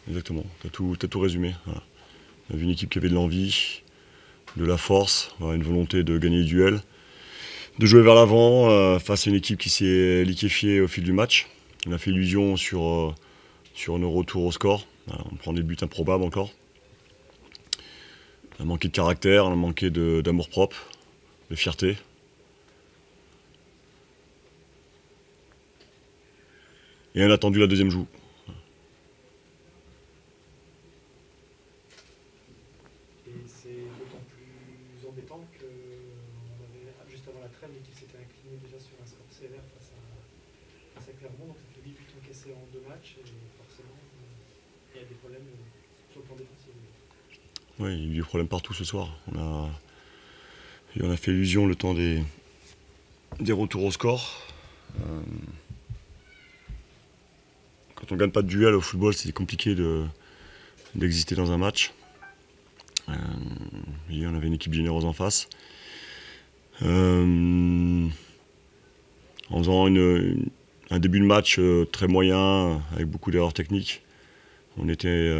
exactement. T'as tout résumé. Voilà. On a vu une équipe qui avait de l'envie, de la force, voilà, une volonté de gagner les duels, de jouer vers l'avant face à une équipe qui s'est liquéfiée au fil du match. On a fait illusion sur nos retours au score. Voilà, on prend des buts improbables encore. On a manqué de caractère, on a manqué d'amour-propre, de fierté. Et on a attendu la deuxième joue. Et c'est d'autant plus embêtant que juste avant la trêve, l'équipe s'était inclinée déjà sur un score sévère face à Clermont. Donc ça fait 8 buts encaissés en 2 matchs. Et forcément, il y a des problèmes sur le plan défensif. Oui, il y a eu des problèmes partout ce soir. On a fait illusion le temps des retours au score. Quand on ne gagne pas de duel au football, c'est compliqué d'exister dans un match. Et on avait une équipe généreuse en face. En faisant un début de match très moyen, avec beaucoup d'erreurs techniques, on n'était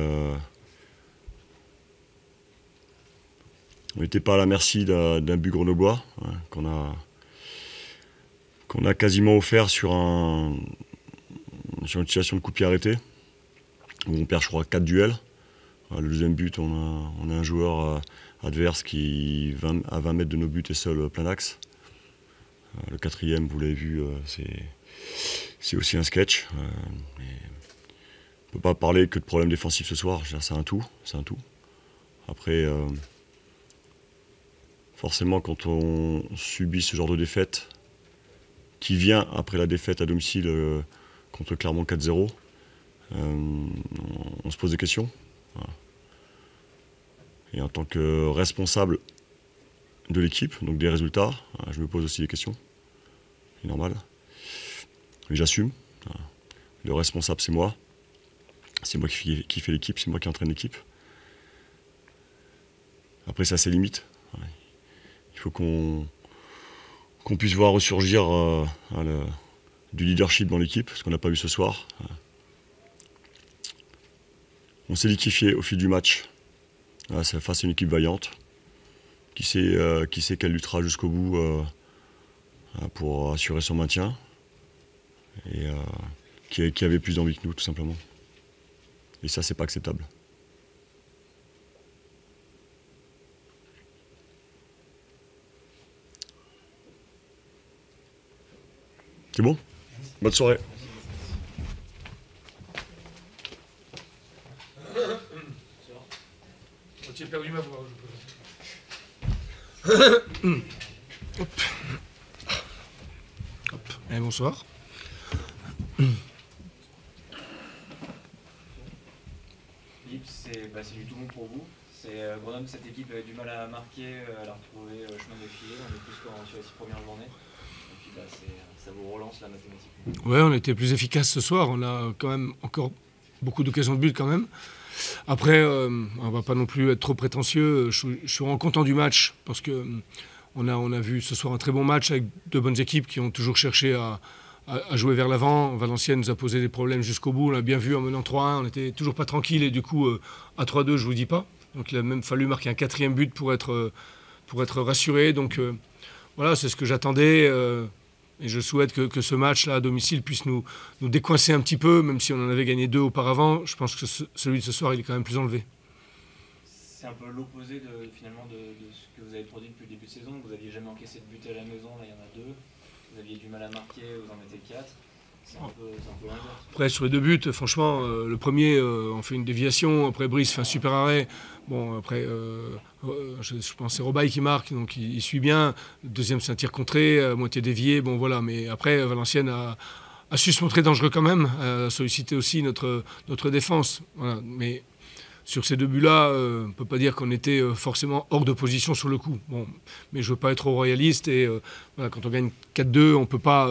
pas à la merci d'un but grenoblois qu'on a quasiment offert sur une situation de coup de pied arrêté, où on perd, je crois, 4 duels. Le deuxième but, on a un joueur adverse qui, à 20 mètres de nos buts, est seul plein axe. Le quatrième, vous l'avez vu, c'est aussi un sketch. On ne peut pas parler que de problèmes défensifs ce soir, c'est un tout. Après, forcément, quand on subit ce genre de défaite, qui vient après la défaite à domicile contre Clermont 4-0, on se pose des questions. Voilà. Et en tant que responsable de l'équipe, donc des résultats, je me pose aussi des questions. C'est normal. Mais j'assume. Le responsable, c'est moi. C'est moi qui fais l'équipe, c'est moi qui entraîne l'équipe. Après, ça a ses limites. Il faut qu'on puisse voir ressurgir du leadership dans l'équipe, ce qu'on n'a pas vu ce soir. On s'est liquéfié au fil du match. C'est face à une équipe vaillante qui sait qu'elle luttera jusqu'au bout pour assurer son maintien et qui avait plus d'envie que nous, tout simplement. Et ça, c'est pas acceptable. C'est bon ? Bonne soirée. J'ai perdu ma voix. Hop. Hop. Et bonsoir. Philippe, c'est du tout bon pour vous. Grenoble, cette équipe avait du mal à marquer, elle a retrouvé chemin de filer, on est plus sur les 6 premières journées. Et puis ça vous relance là mathématiquement. Ouais, on était plus efficace ce soir, on a quand même encore beaucoup d'occasions de but quand même. Après, on va pas non plus être trop prétentieux. Je suis vraiment content du match parce que on a vu ce soir un très bon match avec deux bonnes équipes qui ont toujours cherché à jouer vers l'avant. Valenciennes nous a posé des problèmes jusqu'au bout. On l'a bien vu en menant 3-1. On n'était toujours pas tranquille et du coup, à 3-2, je vous dis pas. Donc il a même fallu marquer un 4e but pour être rassuré. Donc voilà, c'est ce que j'attendais. Et je souhaite que ce match-là à domicile puisse nous décoincer un petit peu, même si on en avait gagné 2 auparavant. Je pense que celui de ce soir, il est quand même plus enlevé. C'est un peu l'opposé finalement de ce que vous avez produit depuis le début de saison. Vous n'aviez jamais encaissé de but à la maison, là il y en a 2. Vous aviez du mal à marquer, vous en mettez 4. C'est un peu l'inverse. Après, sur les 2 buts, franchement, le premier, on fait une déviation. Après, Brice fait un super arrêt. Bon, après, je pense que c'est Robaille qui marque, donc il suit bien. Le deuxième, c'est un tir contré, moitié dévié. Bon, voilà. Mais après, Valenciennes a su se montrer dangereux quand même, a sollicité aussi notre défense. Voilà. Mais sur ces 2 buts-là, on ne peut pas dire qu'on était forcément hors de position sur le coup. Bon, mais je ne veux pas être trop royaliste. Et voilà, quand on gagne 4-2, on ne peut pas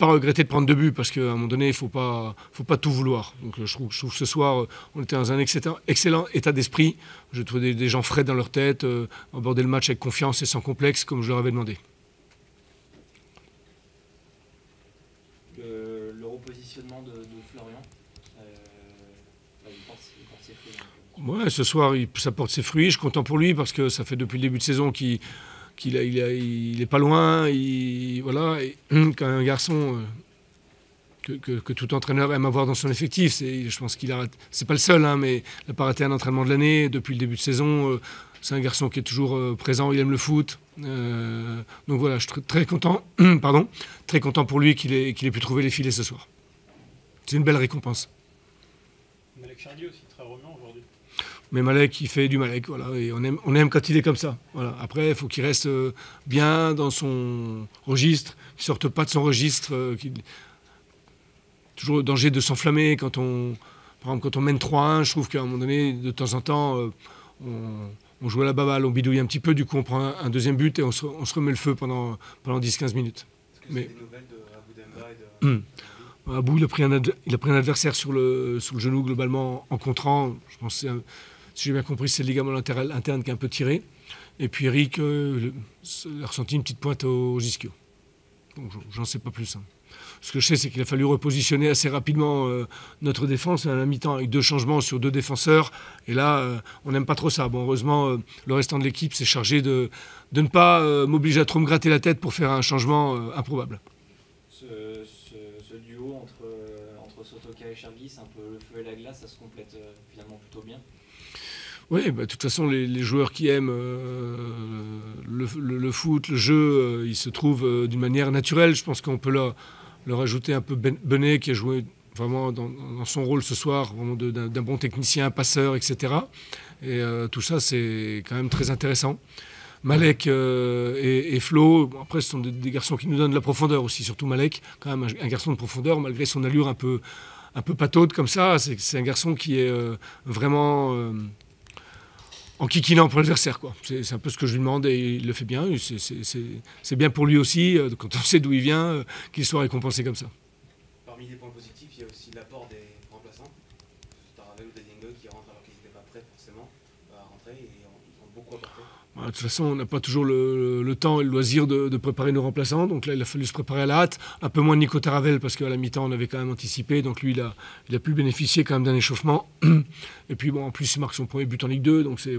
regretter de prendre 2 buts parce qu'à un moment donné, il ne faut pas tout vouloir. Donc je trouve que ce soir, on était dans un excellent état d'esprit. Je trouvais des gens frais dans leur tête, aborder le match avec confiance et sans complexe, comme je leur avais demandé. Le repositionnement de Florian, porte ses fruits. Ouais, ce soir, ça porte ses fruits. Je suis content pour lui parce que ça fait depuis le début de saison qu'il est pas loin. Voilà, et, quand un garçon que tout entraîneur aime avoir dans son effectif, je pense c'est pas le seul, hein, mais il n'a pas raté un entraînement de l'année depuis le début de saison. C'est un garçon qui est toujours présent, il aime le foot. Donc voilà, je suis très content, très content pour lui qu'il ait pu trouver les filets ce soir. C'est une belle récompense. Malek Chardier aussi, très remuant aujourd'hui. Mais Malek, il fait du Malek, voilà, et on aime quand il est comme ça. Voilà. Après, il faut qu'il reste bien dans son registre, qu'il ne sorte pas de son registre, toujours le danger de s'enflammer par exemple, quand on mène 3-1, je trouve qu'à un moment donné, de temps en temps, on joue à la baballe, on bidouille un petit peu, du coup on prend un deuxième but et on se remet le feu pendant 10-15 minutes. Est-ce que c'est des nouvelles d'Abou Demba et de... Abou, il a pris un adversaire sur le genou globalement en contrant. Je pense que si j'ai bien compris, c'est le ligament latéral interne qui est un peu tiré. Et puis Eric a ressenti une petite pointe au ischio. Donc j'en sais pas plus. Hein. Ce que je sais, c'est qu'il a fallu repositionner assez rapidement notre défense à la mi-temps avec 2 changements sur 2 défenseurs. Et là, on n'aime pas trop ça. Bon, heureusement, le restant de l'équipe s'est chargé de ne pas m'obliger à trop me gratter la tête pour faire un changement improbable. Ce duo entre Sotoka et Chergui, c'est un peu le feu et la glace, ça se complète finalement plutôt bien. Oui, bah, de toute façon, les joueurs qui aiment le foot, le jeu, ils se trouvent d'une manière naturelle. Je pense qu'on peut leur ajouter un peu Benet, qui a joué vraiment dans son rôle ce soir, vraiment d'un bon technicien, passeur, etc. Et tout ça, c'est quand même très intéressant. Malek et Flo, bon, après, ce sont des garçons qui nous donnent de la profondeur aussi, surtout Malek, quand même un garçon de profondeur, malgré son allure un peu pataude comme ça. C'est un garçon qui est vraiment... en kikinant pour l'adversaire, quoi. C'est un peu ce que je lui demande et il le fait bien. C'est bien pour lui aussi, quand on sait d'où il vient, qu'il soit récompensé comme ça. Parmi les points positifs, il y a aussi l'apport des remplaçants. Taravell ou Dediengo qui rentrent alors qu'ils n'étaient pas prêts forcément à rentrer et ils ont beaucoup apporté. De toute façon, on n'a pas toujours le temps et le loisir de préparer nos remplaçants. Donc là, il a fallu se préparer à la hâte. Un peu moins de Nico Taravell parce qu'à la mi-temps, on avait quand même anticipé. Donc lui, il a pu bénéficier quand même d'un échauffement. Et puis bon, en plus, il marque son premier but en Ligue 2. Donc c'est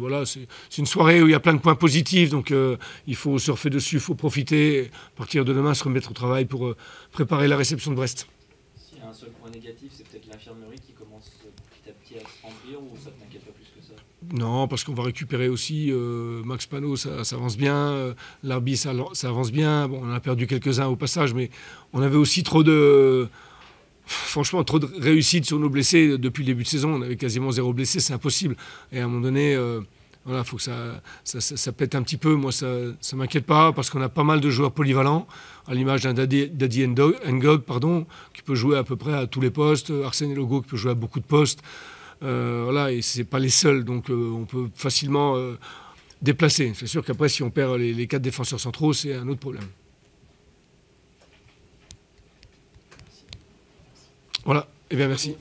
une soirée où il y a plein de points positifs. Donc il faut surfer dessus, il faut profiter. À partir de demain, se remettre au travail pour préparer la réception de Brest. S'il y a un seul point négatif, c'est peut-être l'infirmerie qui commence petit à petit à se remplir, ou ça ne t'inquiète pas plus que ça? Non, parce qu'on va récupérer aussi Max Panot, ça avance bien, Larbi, ça avance bien. Bon, on a perdu quelques-uns au passage, mais on avait aussi trop de réussite sur nos blessés depuis le début de saison. On avait quasiment 0 blessé, c'est impossible. Et à un moment donné, il faut que ça pète un petit peu. Moi, ça ne m'inquiète pas, parce qu'on a pas mal de joueurs polyvalents, à l'image d'un Daddy Ngog, qui peut jouer à peu près à tous les postes, Arsène Logo qui peut jouer à beaucoup de postes. Et c'est pas les seuls, donc on peut facilement déplacer. C'est sûr qu'après, si on perd les 4 défenseurs centraux, c'est un autre problème. Voilà, eh bien merci.